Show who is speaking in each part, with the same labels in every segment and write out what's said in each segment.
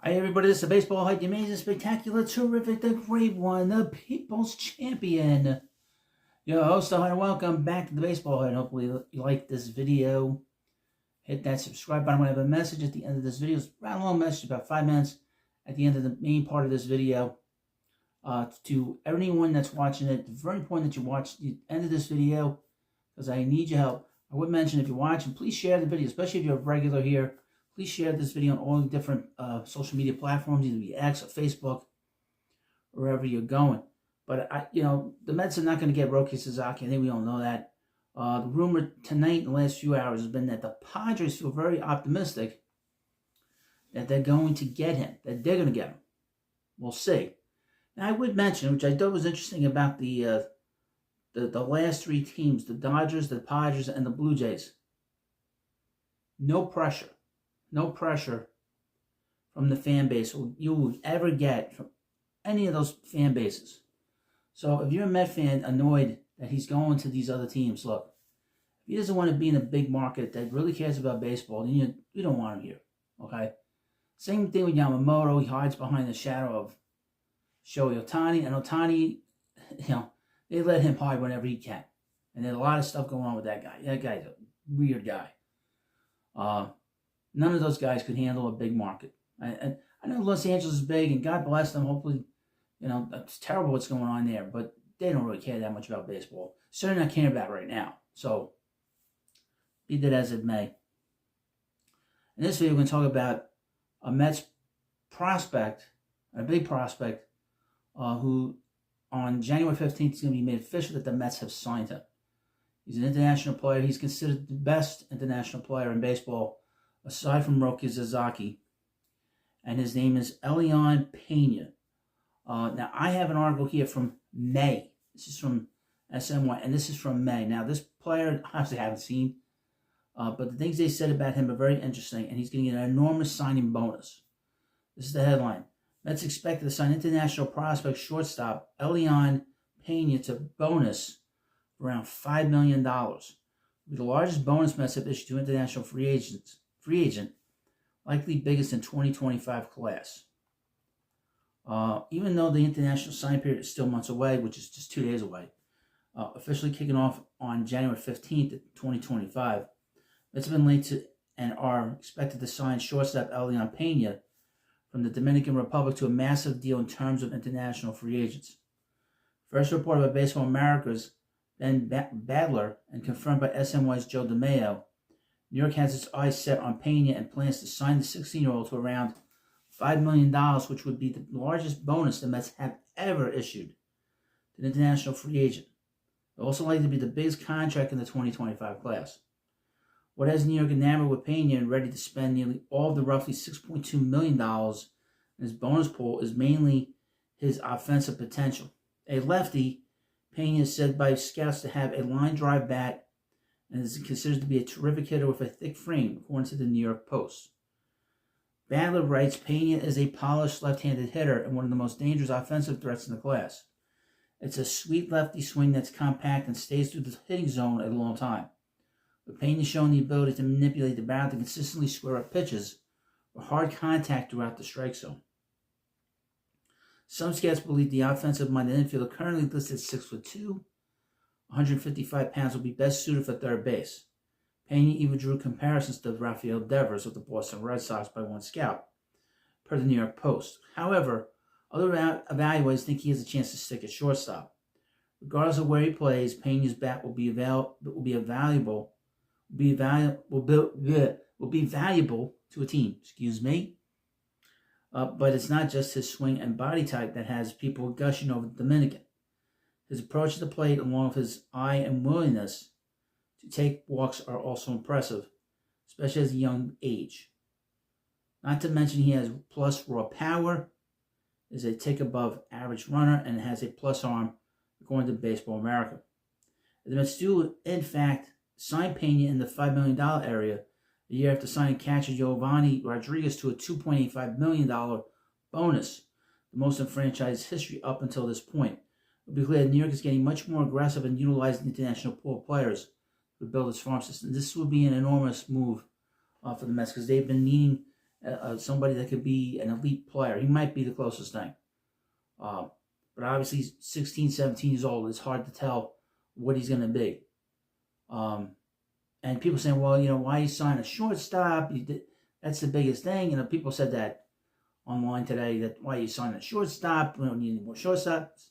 Speaker 1: Hi everybody, this is the Baseball Hype, the amazing, spectacular, terrific, the great one, the People's Champion. Your host, and welcome back to the Baseball Hype. Hopefully you like this video. Hit that subscribe button. I'm going to have a message at the end of this video. It's a rather long message, about 5 minutes at the end of the main part of this video. To anyone that's watching it, it's very important that you watch the end of this video because I need your help. I would mention, if you're watching, please share the video, especially if you're a regular here. Please share this video on all the different social media platforms, either be X or Facebook, wherever you're going. But, the Mets are not going to get Roki Sasaki. I think we all know that. The rumor tonight in the last few hours has been that the Padres feel very optimistic that they're going to get him, that they're going to get him. We'll see. Now, I would mention, which I thought was interesting about the last three teams, the Dodgers, the Padres, and the Blue Jays. No pressure. No pressure from the fan base you will ever get from any of those fan bases. So if you're a Met fan annoyed that he's going to these other teams, look, if he doesn't want to be in a big market that really cares about baseball, then you don't want him here, okay? Same thing with Yamamoto. He hides behind the shadow of Shohei Ohtani. And Ohtani, they let him hide whenever he can. And there's a lot of stuff going on with that guy. That guy's a weird guy. None of those guys could handle a big market. I know Los Angeles is big, and God bless them. Hopefully, it's terrible what's going on there, but they don't really care that much about baseball. Certainly not caring about it right now. So, be that as it may. In this video, we're going to talk about a Mets prospect, a big prospect, who on January 15th is going to be made official that the Mets have signed him. He's an international player. He's considered the best international player in baseball, aside from Roki Sasaki, and his name is Elian Pena. Now, I have an article here from May. This is from SMY, and this is from May. Now, this player, I obviously haven't seen, but the things they said about him are very interesting, and he's going to get an enormous signing bonus. This is the headline. Mets expected to sign international prospect shortstop Elian Pena to bonus around $5 million. It'll be the largest bonus Mets have issued to international free agent, likely biggest in 2025 class. Even though the international sign period is still months away, which is just 2 days away, officially kicking off on January 15th, 2025, it's been late to and are expected to sign shortstop Elian Pena from the Dominican Republic to a massive deal in terms of international free agents. First reported by Baseball America's Ben Badler and confirmed by SNY's Joe DeMaio, New York has its eyes set on Pena and plans to sign the 16-year-old to around $5 million, which would be the largest bonus the Mets have ever issued to an international free agent. It also likely to be the biggest contract in the 2025 class. What has New York enamored with Pena and ready to spend nearly all of the roughly $6.2 million in his bonus pool is mainly his offensive potential. A lefty, Pena is said by scouts to have a line drive bat and is considered to be a terrific hitter with a thick frame, according to the New York Post. Badler writes, Pena is a polished left-handed hitter and one of the most dangerous offensive threats in the class. It's a sweet lefty swing that's compact and stays through the hitting zone a long time. But Pena has shown the ability to manipulate the bat to consistently square up pitches with hard contact throughout the strike zone. Some scouts believe the offensive-minded infielder, currently listed at 6'2", 155 pounds, will be best suited for third base. Pena even drew comparisons to Rafael Devers of the Boston Red Sox by one scout, per the New York Post. However, other evaluators think he has a chance to stick at shortstop. Regardless of where he plays, Pena's bat will be valuable to a team. But it's not just his swing and body type that has people gushing over the Dominican. His approach to the plate, along with his eye and willingness to take walks, are also impressive, especially at a young age. Not to mention he has plus raw power, is a tick above average runner, and has a plus arm, according to Baseball America. The Mets do, in fact, sign Pena in the $5 million area a year after signing catcher Giovanni Rodriguez to a $2.85 million bonus, the most in franchise history up until this point. It will be clear that New York is getting much more aggressive in utilizing the international pool of players to build its farm system. This would be an enormous move for the Mets because they've been needing somebody that could be an elite player. He might be the closest thing. But obviously, he's 16, 17 years old. It's hard to tell what he's going to be. And people saying, well, why you sign a shortstop? That's the biggest thing. People said that online today, that why you sign a shortstop, we don't need any more shortstops.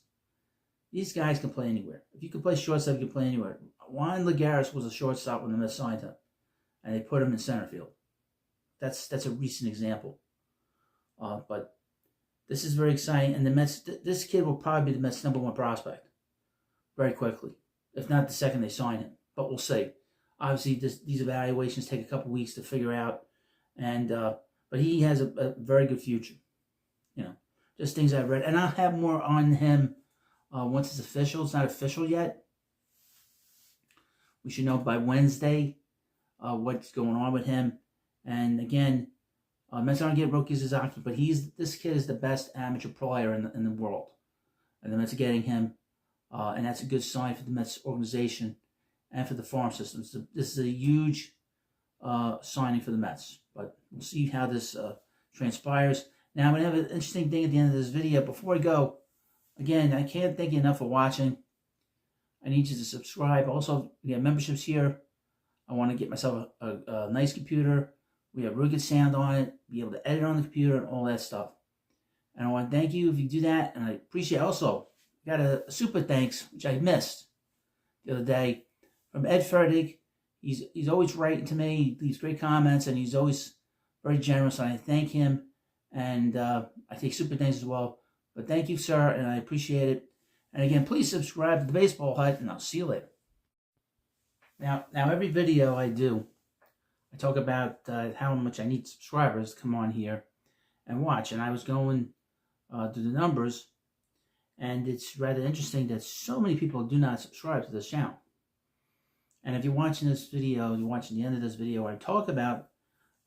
Speaker 1: These guys can play anywhere. If you can play shortstop, you can play anywhere. Juan Lagares was a shortstop when the Mets signed him, and they put him in center field. That's a recent example. But this is very exciting, and the Mets. This kid will probably be the Mets' #1 prospect very quickly, if not the second they sign him. But we'll see. Obviously, these evaluations take a couple weeks to figure out, and but he has a very good future. Just things I've read, and I'll have more on him once it's official. It's not official yet. We should know by Wednesday what's going on with him. And again, Mets aren't getting Roki Sasaki, but this kid is the best amateur player in the world, and the Mets are getting him, and that's a good sign for the Mets organization and for the farm system. So this is a huge signing for the Mets, but we'll see how this transpires. Now, I'm going to have an interesting thing at the end of this video. Before I go, again, I can't thank you enough for watching. I need you to subscribe. Also, we have memberships here. I want to get myself a nice computer. We have really good sound on it, be able to edit on the computer and all that stuff. And I want to thank you if you do that. And I appreciate also, got a super thanks, which I missed the other day, from Ed Ferdig. He's always writing to me. He leaves great comments, and he's always very generous. And I thank him. And I take super thanks as well. But thank you, sir, and I appreciate it. And again, please subscribe to the Baseball Hut, and I'll see you later. Now every video I do, I talk about how much I need subscribers to come on here and watch. And I was going through the numbers, and it's rather interesting that so many people do not subscribe to this channel. And if you're watching this video, you're watching the end of this video where I talk about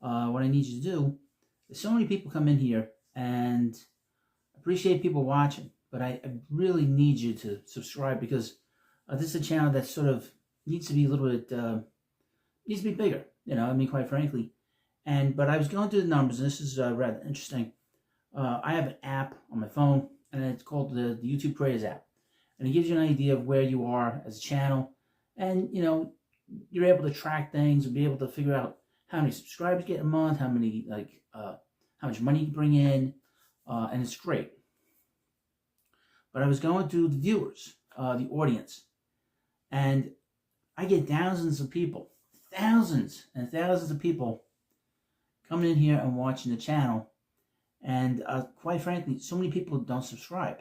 Speaker 1: what I need you to do, there's so many people come in here, and I appreciate people watching, but I really need you to subscribe, because this is a channel that sort of needs to be a little bit, needs to be bigger, quite frankly. But I was going through the numbers, and this is rather interesting. I have an app on my phone, and it's called the YouTube Creators app. And it gives you an idea of where you are as a channel. And, you're able to track things and be able to figure out how many subscribers you get a month, how many, how much money you bring in, and it's great. But I was going through the viewers, the audience, and I get thousands of people, thousands and thousands of people coming in here and watching the channel. And quite frankly, so many people don't subscribe.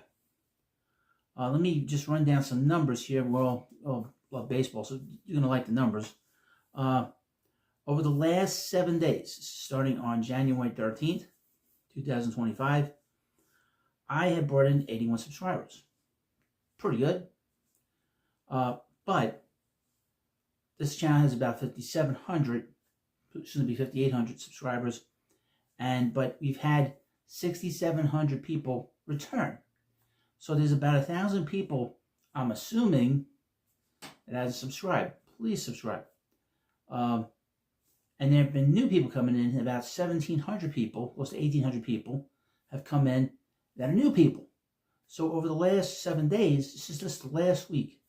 Speaker 1: Let me just run down some numbers here. We all love baseball, so you're going to like the numbers. Over the last 7 days, starting on January 13th, 2025, I have brought in 81 subscribers. Pretty good. But this channel has about 5,700, soon to be 5,800 subscribers. But we've had 6,700 people return. So there's about 1,000 people, I'm assuming, that hasn't subscribed. Please subscribe. And there have been new people coming in. About 1,700 people, close to 1,800 people, have come in that are new people. So over the last 7 days, this is just the last week,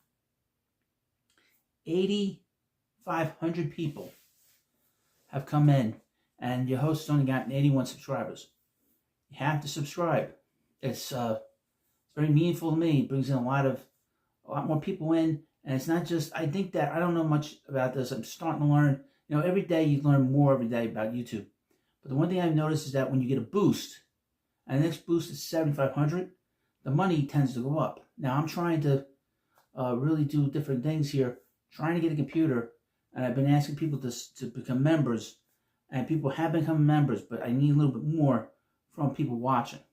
Speaker 1: 8,500 people have come in, and your host has only gotten 81 subscribers. You have to subscribe. It's very meaningful to me. It brings in a lot more people in, and it's not just, I think that, I don't know much about this. I'm starting to learn. Every day you learn more every day about YouTube. But the one thing I've noticed is that when you get a boost, and the next boost is 7,500, the money tends to go up. Now, I'm trying to really do different things here, trying to get a computer, and I've been asking people to become members, and people have become members, but I need a little bit more from people watching.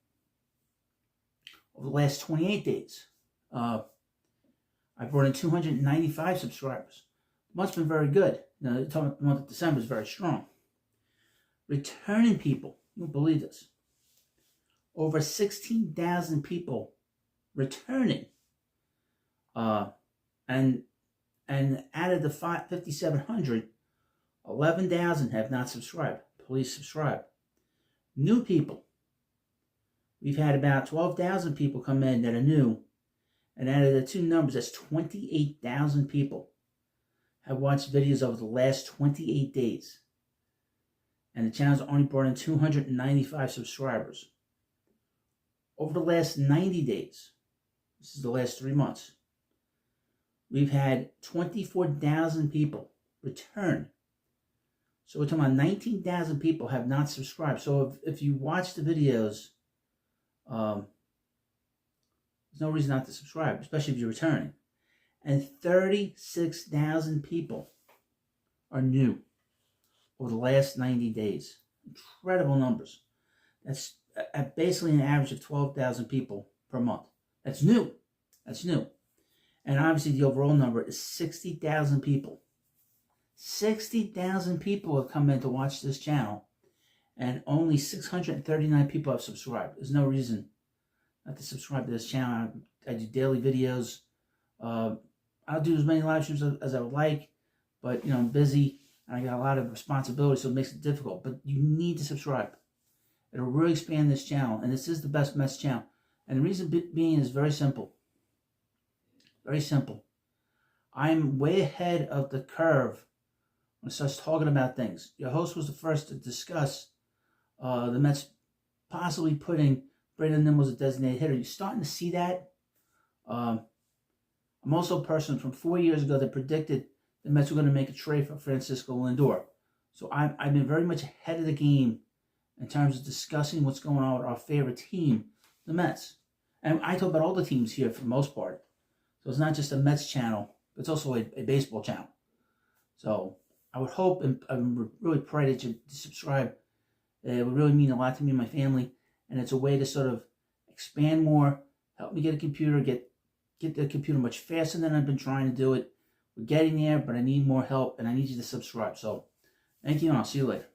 Speaker 1: Over the last 28 days, I brought in 295 subscribers. The month's been very good. Now, the month of December is very strong. Returning people, you won't believe this. Over 16,000 people returning. And out of the 5,700, 11,000 have not subscribed. Please subscribe. New people. We've had about 12,000 people come in that are new. And out of the two numbers, that's 28,000 people have watched videos over the last 28 days. And the channel's only brought in 295 subscribers. Over the last 90 days, this is the last 3 months, we've had 24,000 people return. So we're talking about 19,000 people have not subscribed. So if you watch the videos, there's no reason not to subscribe, especially if you're returning. And 36,000 people are new over the last 90 days. Incredible numbers. That's at basically an average of 12,000 people per month. That's new. That's new. And obviously the overall number is 60,000 people. 60,000 people have come in to watch this channel, and only 639 people have subscribed. There's no reason not to subscribe to this channel. I do daily videos. I'll do as many live streams as I would like, but you know, I'm busy and I got a lot of responsibility, so it makes it difficult. But you need to subscribe. It'll really expand this channel, and this is the best Mets channel. And the reason being is very simple. Very simple. I'm way ahead of the curve when it starts talking about things. Your host was the first to discuss the Mets possibly putting Brandon Nimmo as a designated hitter. You're starting to see that. I'm also a person from 4 years ago that predicted the Mets were going to make a trade for Francisco Lindor. So I've been very much ahead of the game in terms of discussing what's going on with our favorite team, the Mets. And I talk about all the teams here for the most part. So it's not just a Mets channel, but it's also a baseball channel. So I would hope and I would really pray that you subscribe. It would really mean a lot to me and my family. And it's a way to sort of expand more, help me get a computer, get the computer much faster than I've been trying to do it. We're getting there, but I need more help, and I need you to subscribe. So thank you, and I'll see you later.